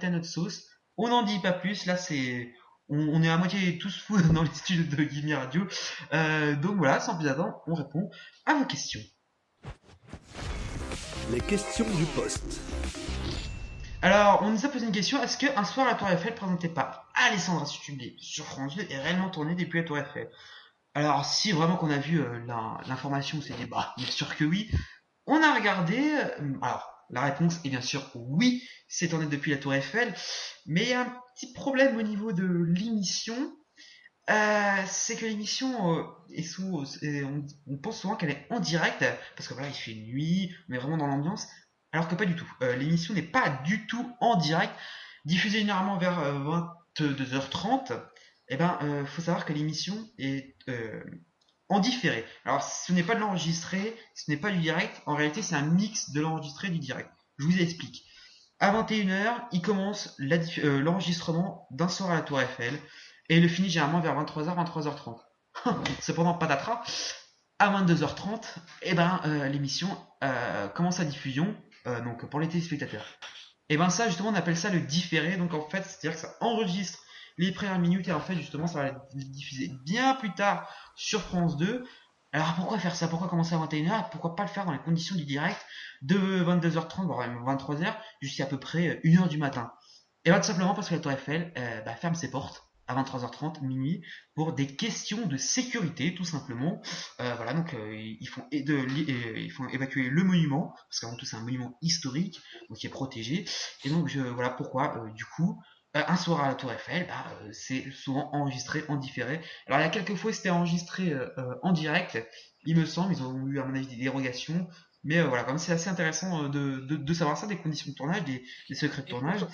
adapté à notre sauce. On n'en dit pas plus. Là, on est à moitié tous fous dans les studios de Gimme Radio. Donc voilà, sans plus attendre, on répond à vos questions. Les questions du poste. Alors, on nous a posé une question. Est-ce qu'un soir à la Tour Eiffel, présenté par Alessandra Sublet sur France 2, est réellement tourné depuis la Tour Eiffel? Alors, si vraiment qu'on a vu l'information, on s'est dit, bah, bien sûr que oui. On a regardé. Alors, la réponse est bien sûr oui, c'est tourné depuis la Tour Eiffel. Mais il y a un petit problème au niveau de l'émission. C'est que l'émission on pense souvent qu'elle est en direct parce que voilà, il fait nuit, on est vraiment dans l'ambiance, alors que pas du tout. L'émission n'est pas du tout en direct, diffusée généralement vers 22h30. Et ben, faut savoir que l'émission est en différé. Alors, ce n'est pas de l'enregistré, ce n'est pas du direct. En réalité, c'est un mix de l'enregistré et du direct. Je vous explique. À 21h, il commence l'enregistrement d'un soir à la Tour Eiffel et il le finit généralement vers 23h, 23h30. Cependant, patatras, à 22h30, eh ben, l'émission commence sa diffusion, donc pour les téléspectateurs. Et ben ça, justement, on appelle ça le différé. Donc en fait, c'est-à-dire que ça enregistre les premières minutes et en fait, justement, ça va être diffusé bien plus tard sur France 2. Alors pourquoi faire ça? Pourquoi commencer à 21h? Pourquoi pas le faire dans les conditions du direct de 22h30, voire même 23h, jusqu'à à peu près 1h du matin? Et bien tout simplement parce que la Tour Eiffel ferme ses portes à 23h30, minuit, pour des questions de sécurité, tout simplement. Voilà, donc ils font évacuer le monument, parce qu'avant tout c'est un monument historique, donc qui est protégé. Et donc voilà pourquoi, du coup, un soir à la Tour Eiffel, c'est souvent enregistré en différé. Alors il y a quelques fois c'était enregistré en direct, il me semble, ils ont eu à mon avis des dérogations. Mais voilà, comme c'est assez intéressant de savoir ça, des conditions de tournage, des secrets de tournage.